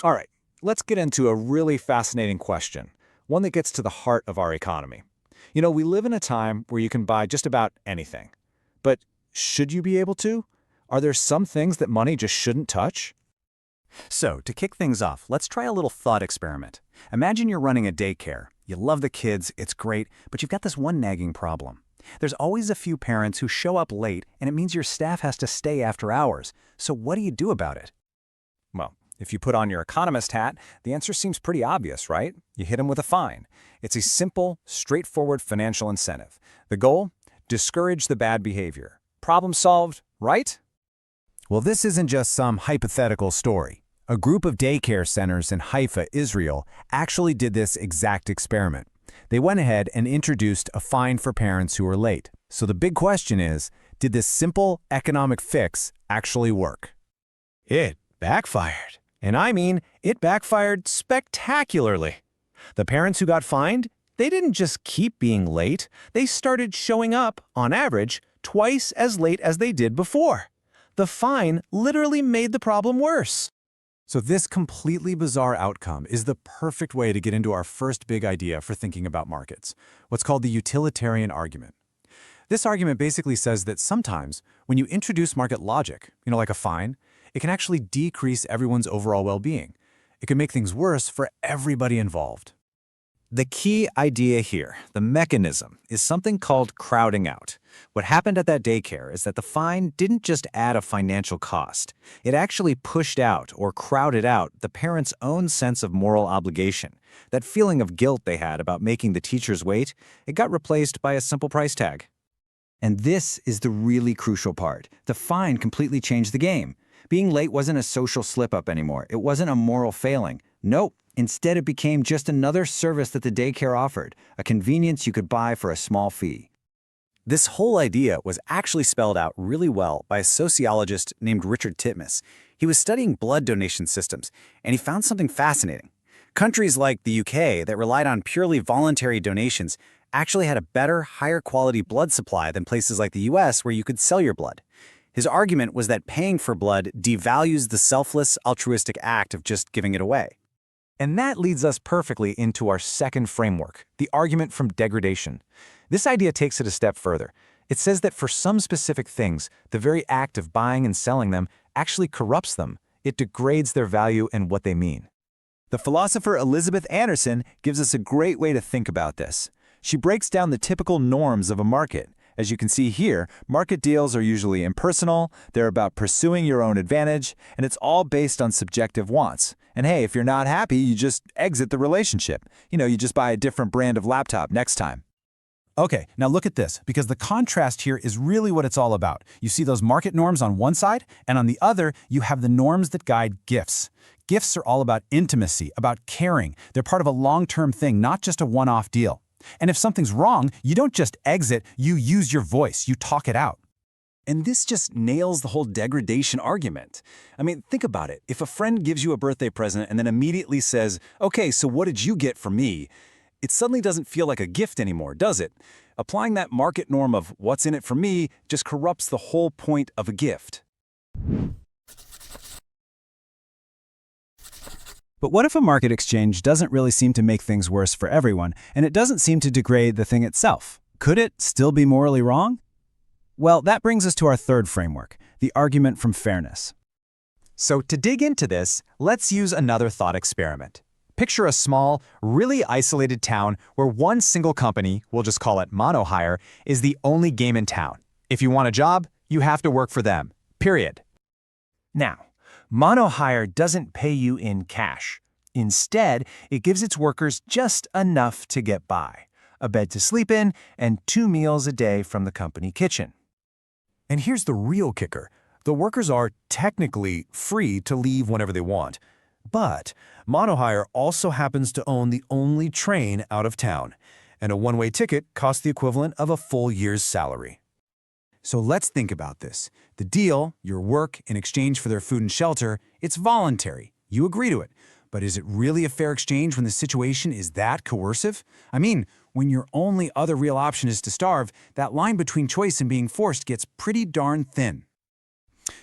All right, let's get into a really fascinating question, one that gets to the heart of our economy. We live in a time where you can buy just about anything. But should you be able to? Are there some things that money just shouldn't touch? So, to kick things off, let's try a little thought experiment. Imagine you're running a daycare. You love the kids, it's great, but you've got this one nagging problem. There's always a few parents who show up late, and it means your staff has to stay after hours. So what do you do about it? Well, if you put on your economist hat, the answer seems pretty obvious, right? You hit them with a fine. It's a simple, straightforward financial incentive. The goal? Discourage the bad behavior. Problem solved, right? Well, this isn't just some hypothetical story. A group of daycare centers in Haifa, Israel, actually did this exact experiment. They went ahead and introduced a fine for parents who were late. So the big question is, did this simple economic fix actually work? It backfired. And I mean, it backfired spectacularly. The parents who got fined, they didn't just keep being late. They started showing up, on average, twice as late as they did before. The fine literally made the problem worse. So this completely bizarre outcome is the perfect way to get into our first big idea for thinking about markets, what's called the utilitarian argument. This argument basically says that sometimes when you introduce market logic, like a fine, it can actually decrease everyone's overall well-being. It can make things worse for everybody involved. The key idea here, the mechanism, is something called crowding out. What happened at that daycare is that the fine didn't just add a financial cost. It actually pushed out or crowded out the parents' own sense of moral obligation. That feeling of guilt they had about making the teachers wait, it got replaced by a simple price tag. And this is the really crucial part. The fine completely changed the game. Being late wasn't a social slip-up anymore. It wasn't a moral failing. Nope. Instead, it became just another service that the daycare offered, a convenience you could buy for a small fee. This whole idea was actually spelled out really well by a sociologist named Richard Titmuss. He was studying blood donation systems, and he found something fascinating. Countries like the UK that relied on purely voluntary donations actually had a better, higher quality blood supply than places like the US where you could sell your blood. His argument was that paying for blood devalues the selfless, altruistic act of just giving it away. And that leads us perfectly into our second framework, the argument from degradation. This idea takes it a step further. It says that for some specific things, the very act of buying and selling them actually corrupts them. It degrades their value and what they mean. The philosopher Elizabeth Anderson gives us a great way to think about this. She breaks down the typical norms of a market. As you can see here, market deals are usually impersonal, they're about pursuing your own advantage, and it's all based on subjective wants. And hey, if you're not happy, you just exit the relationship. You just buy a different brand of laptop next time. Okay, now look at this, because the contrast here is really what it's all about. You see those market norms on one side, and on the other, you have the norms that guide gifts. Gifts are all about intimacy, about caring. They're part of a long-term thing, not just a one-off deal. And if something's wrong, you don't just exit, you use your voice, you talk it out. And this just nails the whole degradation argument. I mean, think about it. If a friend gives you a birthday present and then immediately says, "Okay, so what did you get from me?" It suddenly doesn't feel like a gift anymore, does it? Applying that market norm of what's in it for me just corrupts the whole point of a gift. But what if a market exchange doesn't really seem to make things worse for everyone, and it doesn't seem to degrade the thing itself? Could it still be morally wrong? Well, that brings us to our third framework, the argument from fairness. So to dig into this, let's use another thought experiment. Picture a small, really isolated town where one single company, we'll just call it mono-hire, is the only game in town. If you want a job, you have to work for them, period. Now, mono-hire doesn't pay you in cash. Instead, it gives its workers just enough to get by, a bed to sleep in, and 2 meals a day from the company kitchen. And here's the real kicker. The workers are technically free to leave whenever they want. But mono-hire also happens to own the only train out of town, and a one-way ticket costs the equivalent of a full year's salary. So let's think about this. The deal, your work in exchange for their food and shelter, it's voluntary. You agree to it. But is it really a fair exchange when the situation is that coercive? I mean, when your only other real option is to starve, that line between choice and being forced gets pretty darn thin.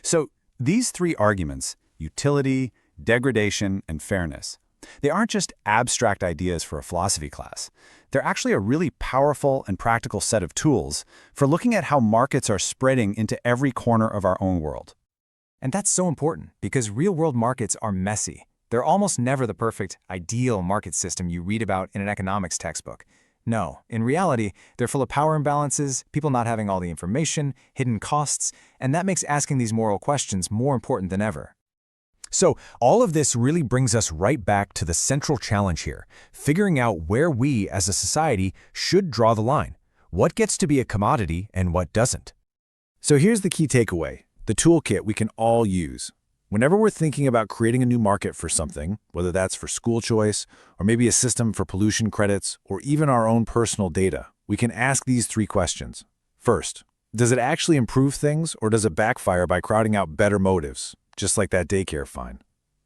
So these three arguments, utility, degradation, and fairness. They aren't just abstract ideas for a philosophy class. They're actually a really powerful and practical set of tools for looking at how markets are spreading into every corner of our own world. And that's so important because real-world markets are messy. They're almost never the perfect, ideal market system you read about in an economics textbook. No, in reality, they're full of power imbalances, people not having all the information, hidden costs, and that makes asking these moral questions more important than ever. So, all of this really brings us right back to the central challenge here, figuring out where we as a society should draw the line. What gets to be a commodity and what doesn't? So here's the key takeaway, the toolkit we can all use. Whenever we're thinking about creating a new market for something, whether that's for school choice, or maybe a system for pollution credits, or even our own personal data, we can ask these 3 questions. First, does it actually improve things, or does it backfire by crowding out better motives, just like that daycare fine?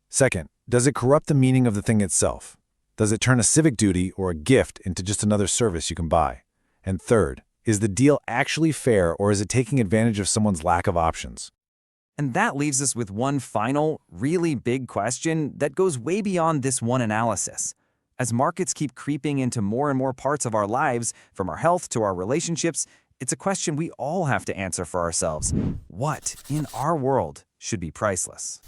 Second, does it corrupt the meaning of the thing itself? Does it turn a civic duty or a gift into just another service you can buy? And third, is the deal actually fair, or is it taking advantage of someone's lack of options? And that leaves us with one final, really big question that goes way beyond this one analysis. As markets keep creeping into more and more parts of our lives, from our health to our relationships, it's a question we all have to answer for ourselves. What, in our world, should be priceless?